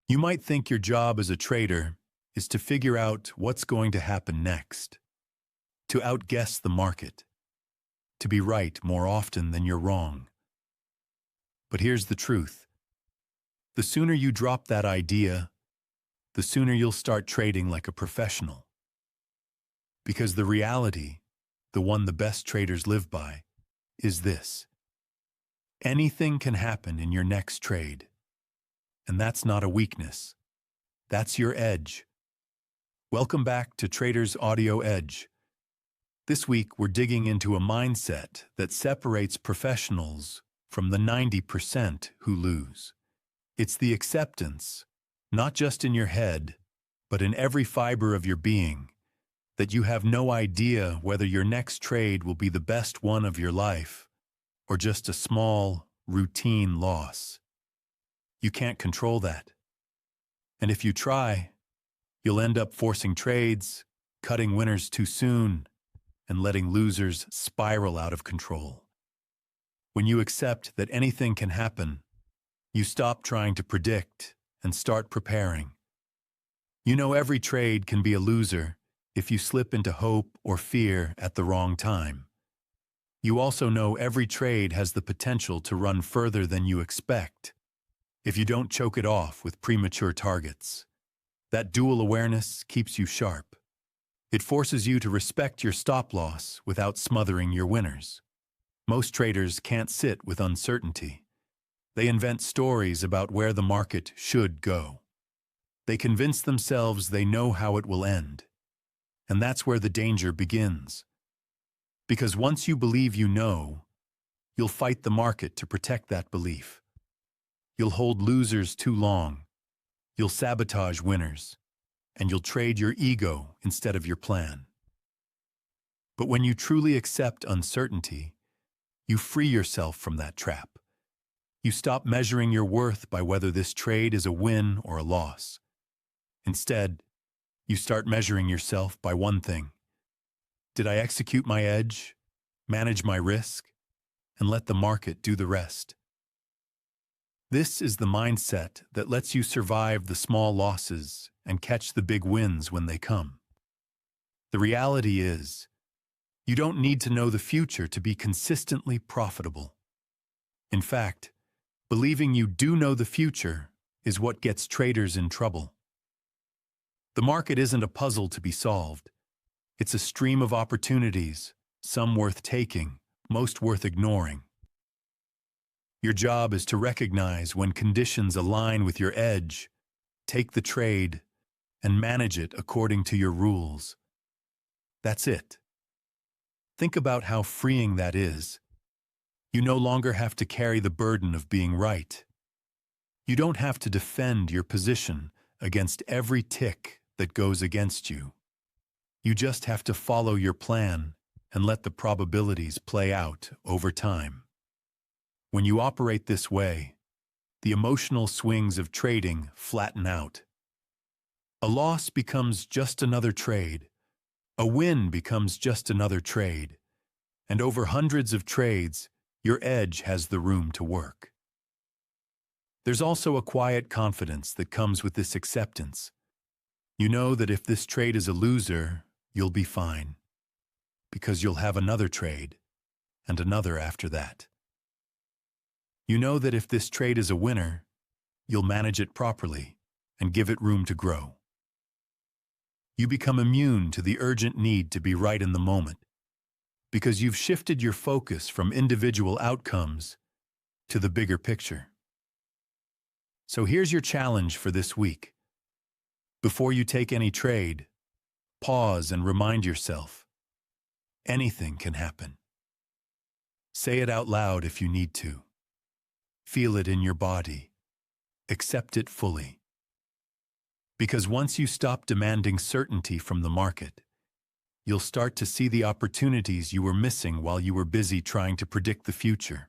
You might think your job as a trader is to figure out what's going to happen next, to outguess the market, to be right more often than you're wrong. But here's the truth. The sooner you drop that idea, the sooner you'll start trading like a professional. Because the reality, the one the best traders live by, is this. Anything can happen in your next trade. And that's not a weakness. That's your edge. Welcome back to Trader's Audio Edge. This week, we're digging into a mindset that separates professionals from the 90% who lose. It's the acceptance, not just in your head, but in every fiber of your being, that you have no idea whether your next trade will be the best one of your life or just a small, routine loss. You can't control that. And if you try, you'll end up forcing trades, cutting winners too soon, and letting losers spiral out of control. When you accept that anything can happen, you stop trying to predict and start preparing. You know every trade can be a loser if you slip into hope or fear at the wrong time. You also know every trade has the potential to run further than you expect if you don't choke it off with premature targets. That dual awareness keeps you sharp. It forces you to respect your stop-loss without smothering your winners. Most traders can't sit with uncertainty. They invent stories about where the market should go. They convince themselves they know how it will end. And that's where the danger begins. Because once you believe you know, you'll fight the market to protect that belief. You'll hold losers too long. You'll sabotage winners. And you'll trade your ego instead of your plan. But when you truly accept uncertainty, you free yourself from that trap. You stop measuring your worth by whether this trade is a win or a loss. Instead, you start measuring yourself by one thing. Did I execute my edge, manage my risk, and let the market do the rest? This is the mindset that lets you survive the small losses and catch the big wins when they come. The reality is, you don't need to know the future to be consistently profitable. In fact, believing you do know the future is what gets traders in trouble. The market isn't a puzzle to be solved. It's a stream of opportunities, some worth taking, most worth ignoring. Your job is to recognize when conditions align with your edge, take the trade, and manage it according to your rules. That's it. Think about how freeing that is. You no longer have to carry the burden of being right. You don't have to defend your position against every tick that goes against you. You just have to follow your plan and let the probabilities play out over time. When you operate this way, the emotional swings of trading flatten out. A loss becomes just another trade. A win becomes just another trade. And over hundreds of trades, your edge has the room to work. There's also a quiet confidence that comes with this acceptance. You know that if this trade is a loser, you'll be fine. Because you'll have another trade, and another after that. You know that if this trade is a winner, you'll manage it properly and give it room to grow. You become immune to the urgent need to be right in the moment, because you've shifted your focus from individual outcomes to the bigger picture. So here's your challenge for this week. Before you take any trade, pause and remind yourself, anything can happen. Say it out loud if you need to. Feel it in your body. Accept it fully. Because once you stop demanding certainty from the market, you'll start to see the opportunities you were missing while you were busy trying to predict the future.